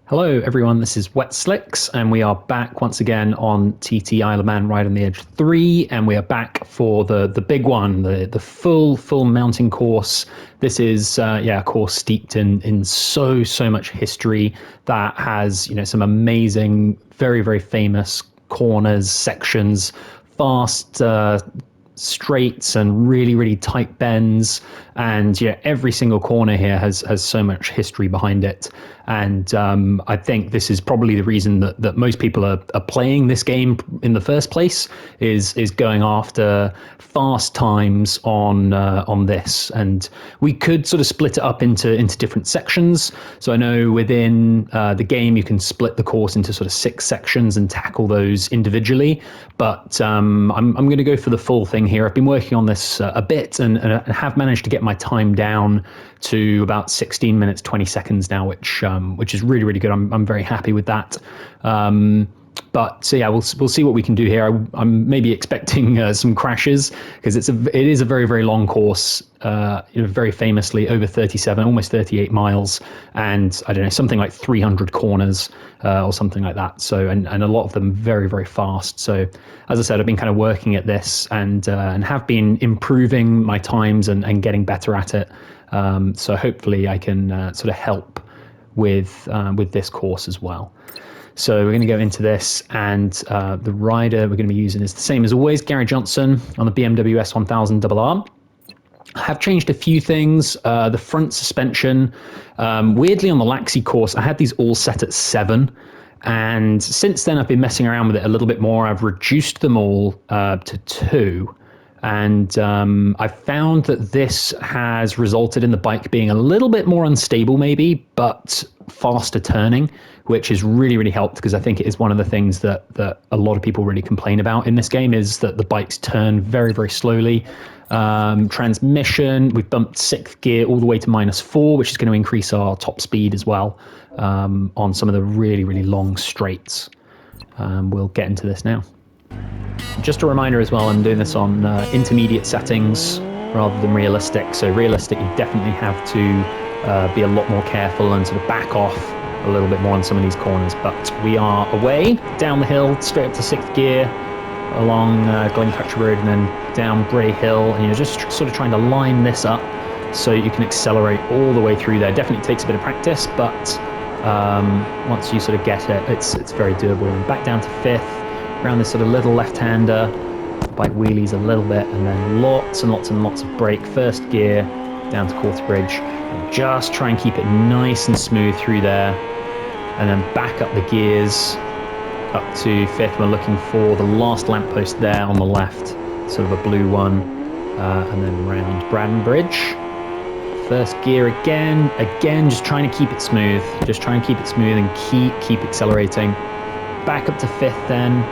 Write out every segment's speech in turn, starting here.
Hello everyone, this is Wet Slicks, and we are back once again on TT Isle of Man Ride on the Edge 3, and we are back for the big one, the full mountain course. This is a course steeped in so much history that has some amazing, very famous corners, sections, fast straights and really tight bends, and every single corner here has so much history behind it. And I think this is probably the reason that most people are playing this game in the first place, is going after fast times on this. And we could sort of split it up into different sections. So I know within the game you can split the course into sort of 6 sections and tackle those individually. But I'm going to go for the full thing here. I've been working on this a bit and have managed to get my time down to about 16 minutes 20 seconds now, which is really good. I'm very happy with that. But so yeah, we'll see what we can do here. I'm maybe expecting some crashes, because it is a very long course. Very famously over 37, almost 38 miles, and I don't know, something like 300 corners or something like that. So and a lot of them very fast. So as I said, I've been kind of working at this and have been improving my times and getting better at it. So hopefully I can sort of help with this course as well. So we're going to go into this, and the rider we're going to be using is the same as always, Gary Johnson on the BMW S1000 RR. I have changed a few things. The front suspension, weirdly on the Laxey course, I had these all set at 7. And since then I've been messing around with it a little bit more. I've reduced them all to 2. And I found that this has resulted in the bike being a little bit more unstable maybe, but faster turning, which has really helped, because I think it is one of the things that a lot of people really complain about in this game, is that the bikes turn very slowly. Transmission, we've bumped 6th gear all the way to -4, which is going to increase our top speed as well on some of the really long straights. We'll get into this now. Just a reminder as well, I'm doing this on intermediate settings rather than realistic. So realistic, you definitely have to be a lot more careful and sort of back off a little bit more on some of these corners. But we are away down the hill, straight up to 6th gear, along Glen Road, and then down Bray Hill. And you're just sort of trying to line this up so you can accelerate all the way through there. Definitely takes a bit of practice, but once you sort of get it, it's very doable. And back down to 5th, around this sort of little left-hander, bike wheelies a little bit, and then lots and lots of brake. 1st gear down to Bridge, and just try and keep it nice and smooth through there, and then back up the gears up to 5th. We're looking for the last lamppost there on the left, sort of a blue one, and then round Braddon Bridge. 1st gear again, just trying to keep it smooth, and keep accelerating. Back up to 5th then.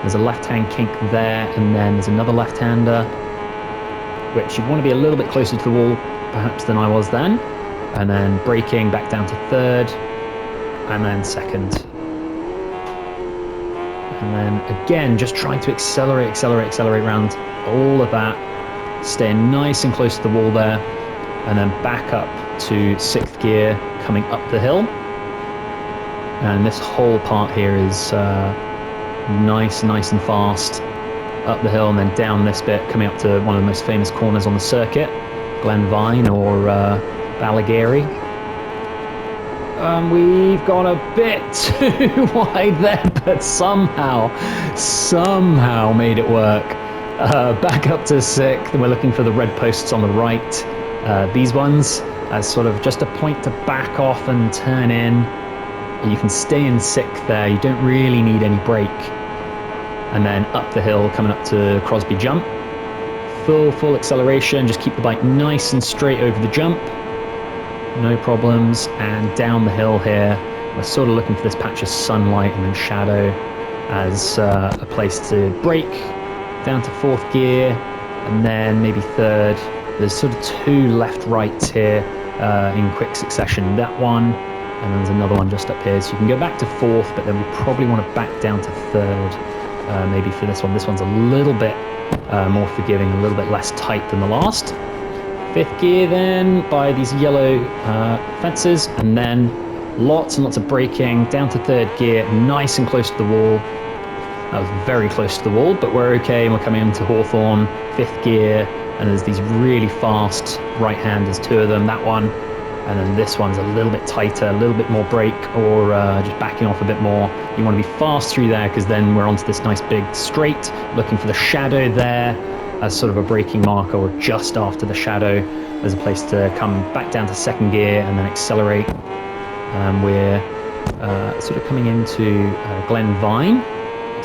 There's a left-hand kink there, and then there's another left-hander, which you want to be a little bit closer to the wall perhaps than I was then. And then braking back down to 3rd, and then 2nd. And then again, just trying to accelerate around all of that, staying nice and close to the wall there, and then back up to 6th gear, coming up the hill. And this whole part here is nice and fast up the hill, and then down this bit, coming up to one of the most famous corners on the circuit, Glen or Balagary. We've gone a bit too wide there, but somehow made it work. Back up to 6th, and we're looking for the red posts on the right. These ones as sort of just a point to back off and turn in. You can stay in 6th there, you don't really need any brake. And then up the hill, coming up to Crosby Jump. Full acceleration, just keep the bike nice and straight over the jump. No problems. And down the hill here, we're sort of looking for this patch of sunlight and then shadow as a place to brake. Down to 4th gear, and then maybe 3rd. There's sort of 2 left-rights here in quick succession. That one, and then there's another one just up here. So you can go back to 4th, but then we probably want to back down to 3rd, maybe for this one. This one's a little bit more forgiving, a little bit less tight than the last. 5th gear then, by these yellow fences, and then Lots and lots of braking, down to third gear, nice and close to the wall. That was very close to the wall, but we're okay, and we're coming into Hawthorne, fifth gear, and there's these really fast right-handers, two of them, that one, and then this one's a little bit tighter, a little bit more brake, or just backing off a bit more. You want to be fast through there, because then we're onto this nice big straight, looking for the shadow there as sort of a braking marker, or just after the shadow. There's a place to come back down to second gear and then accelerate. We're sort of coming into Glen Vine.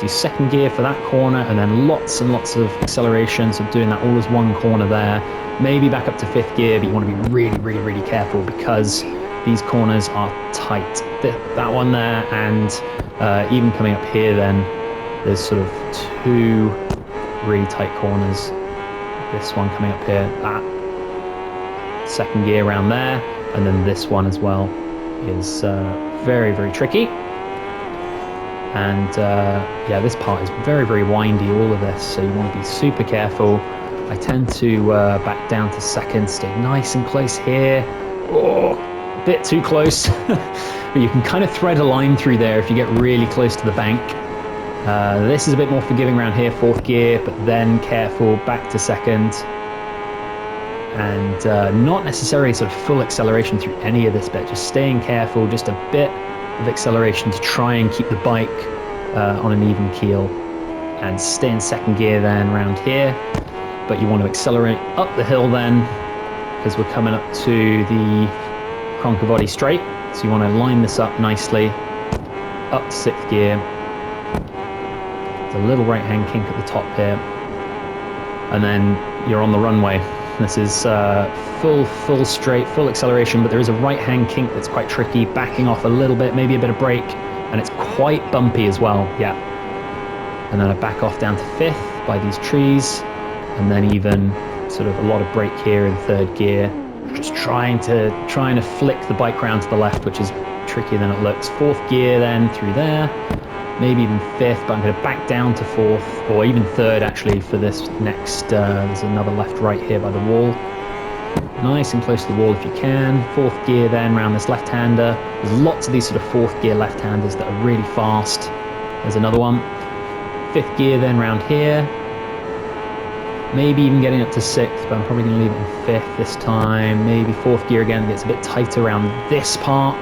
Do second gear for that corner, and then lots and lots of acceleration, so doing that all as one corner there. Maybe back up to fifth gear, but you want to be really, really, really careful because these corners are tight. That one there, and even coming up here then, there's sort of two really tight corners. This one coming up here, that second gear around there, and then this one as well is very, very tricky. And yeah, this part is very, very windy, all of this, so you want to be super careful. I tend to back down to second, stay nice and close here. Oh, a bit too close. But you can kind of thread a line through there if you get really close to the bank. This is a bit more forgiving around here, fourth gear, but then careful, back to second. And not necessarily sort of full acceleration through any of this bit, just staying careful, just a bit of acceleration to try and keep the bike on an even keel, and stay in second gear then around here. But you want to accelerate up the hill then, because we're coming up to the Cronkavody Straight, so you want to line this up nicely up to sixth gear. There's a little right hand kink at the top here, and then you're on the runway. This is full straight, full acceleration, but there is a right-hand kink that's quite tricky, backing off a little bit, maybe a bit of brake, and it's quite bumpy as well, yeah. And then I back off down to fifth by these trees, and then even sort of a lot of brake here in third gear, just trying to flick the bike round to the left, which is trickier than it looks. Fourth gear then through there, maybe even fifth, but I'm going to back down to fourth, or even third actually for this next, there's another left-right here by the wall. Nice and close to the wall if you can. Fourth gear then around this left-hander. There's lots of these sort of fourth gear left-handers that are really fast. There's another one. Fifth gear then round here. Maybe even getting up to sixth, but I'm probably going to leave it in fifth this time. Maybe fourth gear again, gets a bit tighter around this part.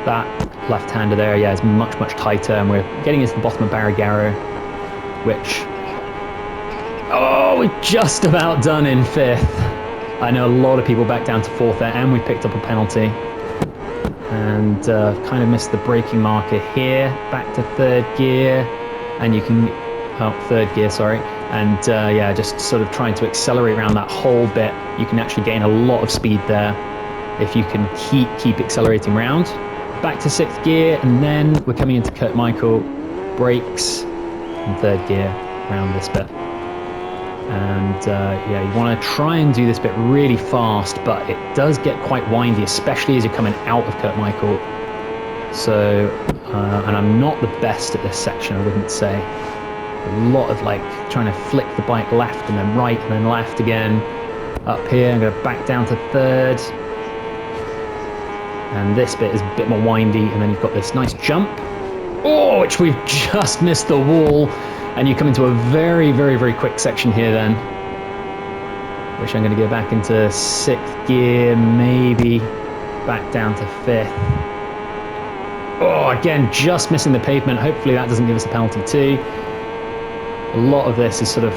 That left-hander there, yeah, is much, much tighter, and we're getting into the bottom of Barragaro, which, oh, we're just about done in fifth. I know a lot of people back down to fourth there, and we picked up a penalty, and kind of missed the braking marker here. Back to third gear, and you can, oh, third gear, sorry, and yeah, just sort of trying to accelerate around that whole bit. You can actually gain a lot of speed there if you can keep accelerating around. Back to sixth gear, and then we're coming into Kirkmichael, brakes, and third gear around this bit. And yeah, you want to try and do this bit really fast, but it does get quite windy, especially as you're coming out of Kirkmichael. So, and I'm not the best at this section, I wouldn't say. A lot of like trying to flick the bike left and then right and then left again. Up here, I'm going to back down to third. And this bit is a bit more windy, and then you've got this nice jump. Oh, which we've just missed the wall. And you come into a very, very, very quick section here then, which I'm going to go back into sixth gear, maybe back down to fifth. Oh, again, just missing the pavement. Hopefully that doesn't give us a penalty too. A lot of this is sort of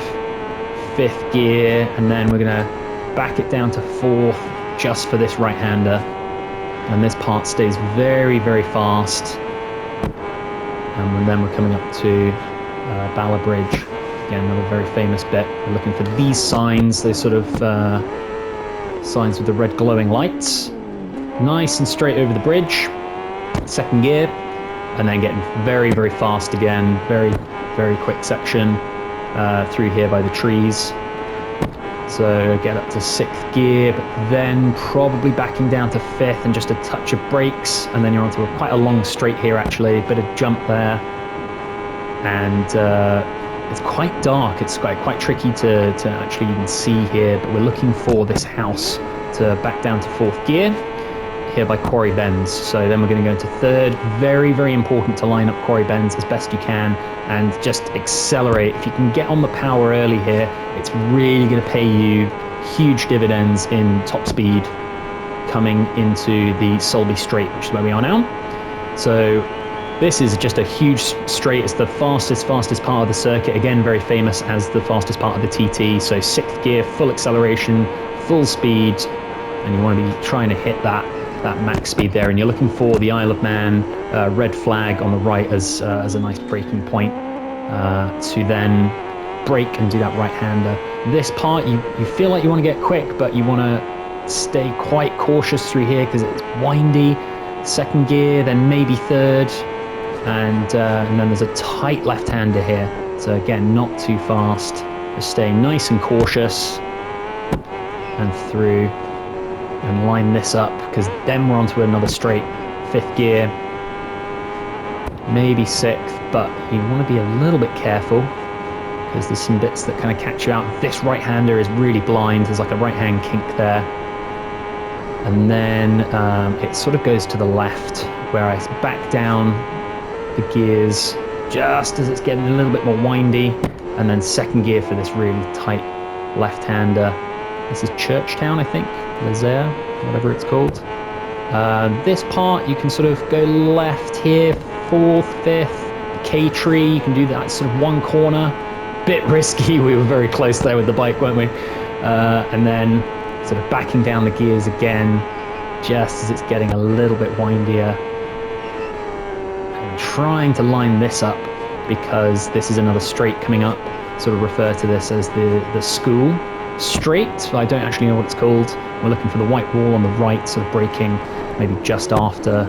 fifth gear, and then we're going to back it down to fourth just for this right-hander. And this part stays very, very fast. And then we're coming up to Bala Bridge. Again, another very famous bit. We're looking for these signs, those sort of signs with the red glowing lights. Nice and straight over the bridge. Second gear. And then getting very, very fast again. Very, very quick section through here by the trees. So get up to sixth gear, but then probably backing down to fifth and just a touch of brakes, and then you're onto quite a long straight here actually, a bit of jump there. And it's quite dark, it's quite tricky to actually even see here, but we're looking for this house to back down to fourth gear. here by quarry bends. So then we're going to go into third. Very, very important to line up quarry bends as best you can and just accelerate. If you can get on the power early here, it's really going to pay you huge dividends in top speed coming into the Sulby Straight, which is where we are now. So this is just a huge straight. It's the fastest part of the circuit. Again, very famous as the fastest part of the TT. So 6th gear, full acceleration, full speed, and you want to be trying to hit that max speed there. And you're looking for the Isle of Man red flag on the right as a nice braking point to then brake and do that right-hander. This part, you feel like you want to get quick, but you want to stay quite cautious through here because it's windy. 2nd gear, then maybe 3rd, and then there's a tight left-hander here. So again, not too fast, just stay nice and cautious and through and line this up, because then we're onto another straight. 5th gear, maybe 6th, but you want to be a little bit careful because there's some bits that kind of catch you out. This right-hander is really blind. There's like a right-hand kink there. And then it sort of goes to the left, where I back down the gears just as it's getting a little bit more windy. And then 2nd gear for this really tight left-hander. This is Churchtown, I think, Lazer, whatever it's called. This part, you can sort of go left here, 4th, 5th, K-tree. You can do that sort of one corner. Bit risky. We were very close there with the bike, weren't we? And then sort of backing down the gears again, just as it's getting a little bit windier. And trying to line this up, because this is another straight coming up. Sort of refer to this as the school straight. I don't actually know what it's called. We're looking for the white wall on the right, sort of braking maybe just after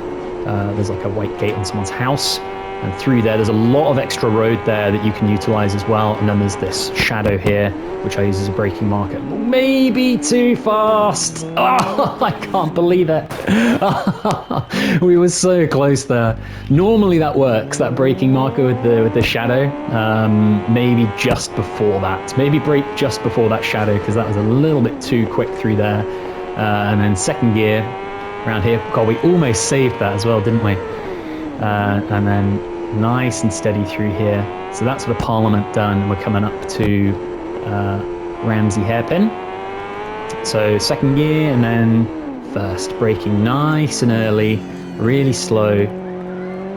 there's like a white gate on someone's house. And through there's a lot of extra road there that you can utilize as well. And then there's this shadow here, which I use as a braking marker. Maybe too fast. Oh, I can't believe it. We were so close there. Normally that works, that braking marker with the shadow. Maybe just before that. Maybe brake just before that shadow, because that was a little bit too quick through there. And then 2nd gear around here. God, we almost saved that as well, didn't we? And then nice and steady through here. So that's sort of Parliament done. We're coming up to Ramsey Hairpin. So 2nd gear and then 1st, braking nice and early, really slow.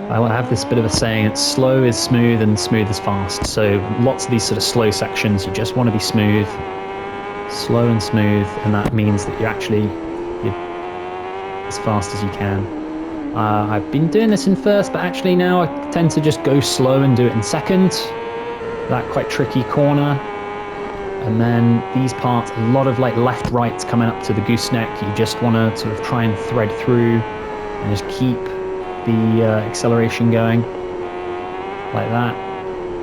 I have this bit of a saying, it's slow is smooth and smooth is fast. So lots of these sort of slow sections, you just want to be smooth, slow and smooth, and that means that you're as fast as you can. I've been doing this in 1st, but actually now I tend to just go slow and do it in 2nd. That quite tricky corner. And then these parts, a lot of like left-rights coming up to the gooseneck. You just want to sort of try and thread through and just keep the acceleration going like that.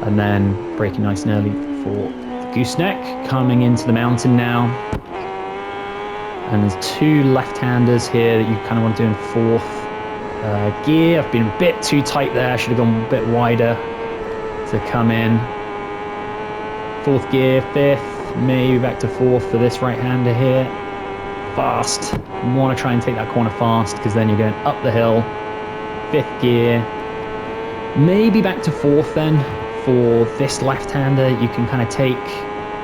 And then braking nice and early for the gooseneck. Coming into the mountain now. And there's 2 left-handers here that you kind of want to do in 4th. Gear, I've been a bit too tight there, should have gone a bit wider to come in. 4th gear, 5th, maybe back to 4th for this right-hander here. Fast, you want to try and take that corner fast, because then you're going up the hill. 5th gear, maybe back to 4th then for this left-hander. You can kind of take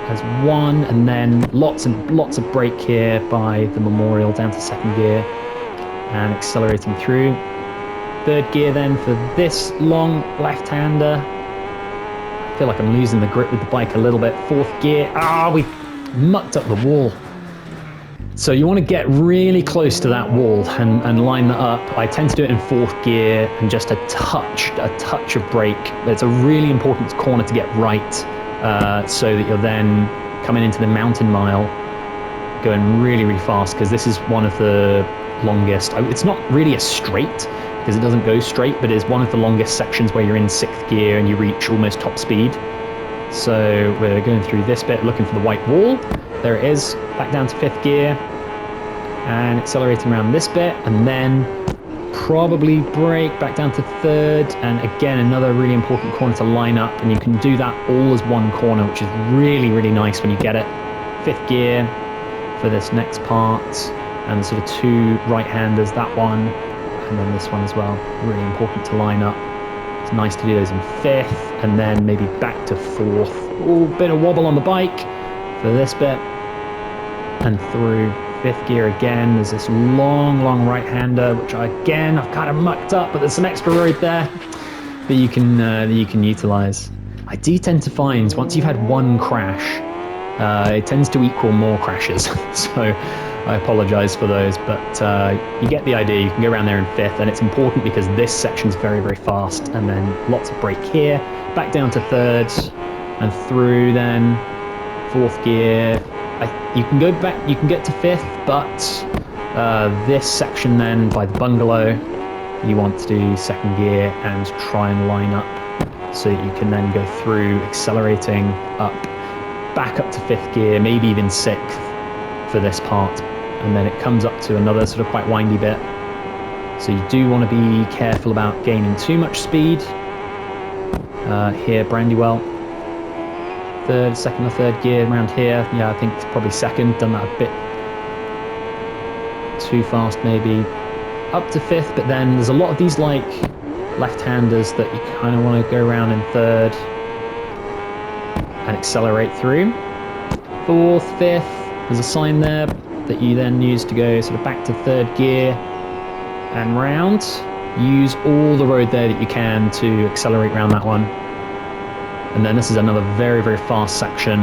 as 1, and then lots of brake here by the memorial down to 2nd gear. And accelerating through. 3rd gear then for this long left-hander. I feel like I'm losing the grip with the bike a little bit. 4th gear. We mucked up the wall. So you want to get really close to that wall and line that up. I tend to do it in 4th gear and just a touch of brake. It's a really important corner to get right, so that you're then coming into the mountain mile going really, really fast, because this is one of the longest. It's not really a straight because it doesn't go straight, but it's one of the longest sections where you're in 6th gear and you reach almost top speed. So we're going through this bit looking for the white wall. There it is, back down to 5th gear and accelerating around this bit, and then probably brake back down to 3rd, and again another really important corner to line up, and you can do that all as one corner, which is really, really nice when you get it. 5th gear for this next part. and sort of 2 right-handers, that one, and then this one as well. Really important to line up. It's nice to do those in 5th, and then maybe back to 4th. Oh, bit of wobble on the bike for this bit, and through 5th gear again. There's this long right-hander, which I've kind of mucked up, but there's some extra road there that you can utilize. I do tend to find once you've had one crash, it tends to equal more crashes. So I apologize for those, but you get the idea. You can go around there in 5th, and it's important because this section's very, very fast, and then lots of brake here, back down to 3rd, and through then 4th gear. You can go back, you can get to 5th, but this section then by the bungalow, you want to do 2nd gear and try and line up so that you can then go through accelerating up, back up to 5th gear, maybe even 6th for this part. And then it comes up to another sort of quite windy bit. So you do want to be careful about gaining too much speed. Here, Brandywell. 2nd or 3rd gear around here. Yeah, I think it's probably 2nd. Done that a bit too fast maybe. Up to 5th, but then there's a lot of these like left-handers that you kind of want to go around in 3rd and accelerate through. 4th, 5th, there's a sign there that you then use to go sort of back to 3rd gear and round. Use all the road there that you can to accelerate around that one. And then this is another very, very fast section.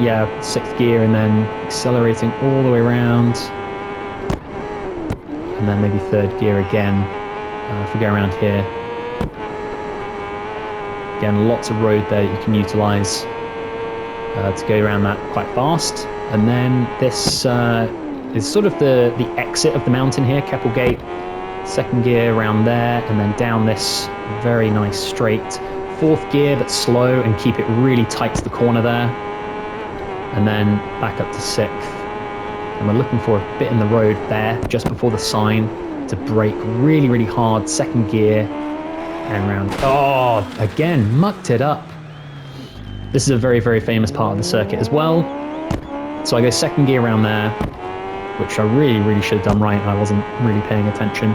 Yeah, 6th gear and then accelerating all the way around. And then maybe 3rd gear again if we go around here. Again, lots of road there that you can utilize to go around that quite fast. And then this is sort of the exit of the mountain here, Keppel Gate. 2nd gear around there, and then down this very nice straight. 4th gear, but slow, and keep it really tight to the corner there. And then back up to 6th. And we're looking for a bit in the road there, just before the sign, to brake really, really hard. 2nd gear, and round. Oh, again, mucked it up. This is a very, very famous part of the circuit as well. So I go 2nd gear around there, which I really, really should have done right. I wasn't really paying attention.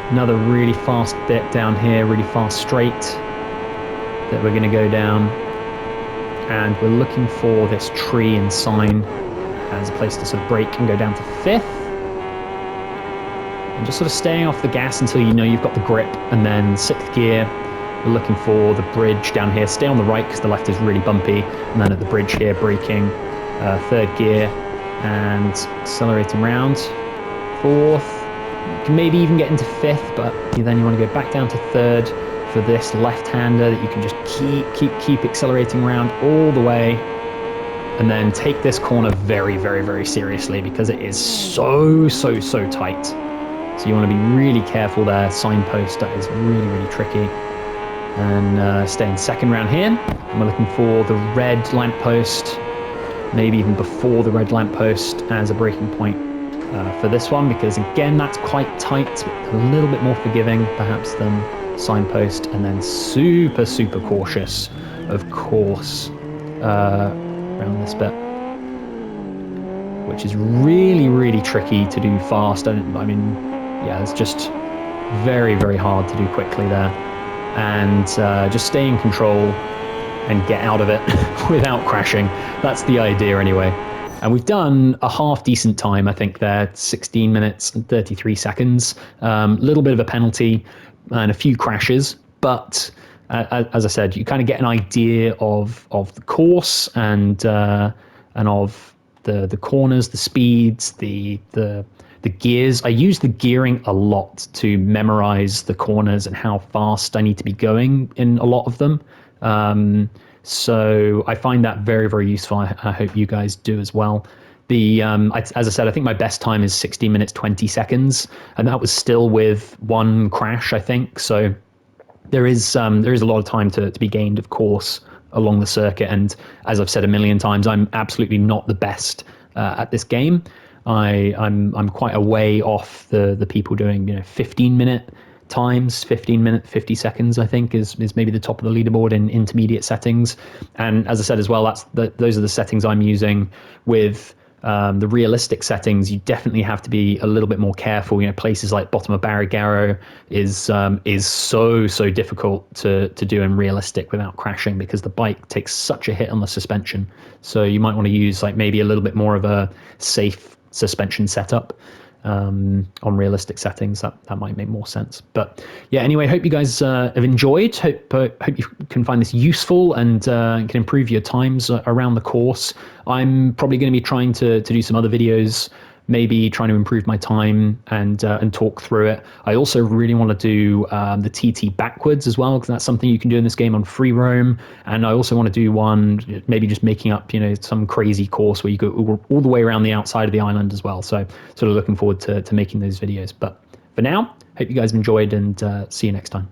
Another really fast bit down here, really fast straight that we're going to go down. And we're looking for this tree and sign as a place to sort of brake and go down to 5th. And just sort of staying off the gas until you know you've got the grip. And then 6th gear, we're looking for the bridge down here. Stay on the right because the left is really bumpy. And then at the bridge here, braking. 3rd gear and accelerating round. 4th. You can maybe even get into 5th, but then you want to go back down to 3rd for this left-hander that you can just keep accelerating around all the way, and then take this corner very, very, very seriously because it is so tight. So you want to be really careful there. Signpost, that is really, really tricky. And stay in 2nd round here. And we're looking for the red lamppost, maybe even before the red lamppost as a braking point. For this one, because again that's quite tight, a little bit more forgiving perhaps than signpost, and then super cautious of course around this bit, which is really tricky to do fast. I mean, yeah, it's just very, very hard to do quickly there, and just stay in control and get out of it without crashing. That's the idea anyway. And we've done a half decent time, I think there, 16 minutes and 33 seconds. Little bit of a penalty and a few crashes, but as I said, you kind of get an idea of the course and of the corners, the speeds, the gears. I use the gearing a lot to memorize the corners and how fast I need to be going in a lot of them. So I find that very, very useful. I hope you guys do as well. As I said, I think my best time is 16 minutes, 20 seconds. And that was still with one crash, I think. So there is a lot of time to be gained, of course, along the circuit. And as I've said a million times, I'm absolutely not the best at this game. I'm quite a way off the people doing 15-minute times. 15 minutes 50 seconds I think is maybe the top of the leaderboard in intermediate settings. And as I said as well, those are the settings I'm using with The realistic settings, you definitely have to be a little bit more careful. Places like bottom of Barry Garrow is so difficult to do in realistic without crashing, because the bike takes such a hit on the suspension. So you might want to use like maybe a little bit more of a safe suspension setup on realistic settings. That might make more sense. But yeah, anyway, hope you guys have enjoyed. Hope you can find this useful and can improve your times around the course. I'm probably going to be trying to do some other videos, maybe trying to improve my time and talk through it. I also really want to do the TT backwards as well, because that's something you can do in this game on free roam. And I also want to do one, maybe just making up, some crazy course where you go all the way around the outside of the island as well. So sort of looking forward to making those videos. But for now, hope you guys have enjoyed, and see you next time.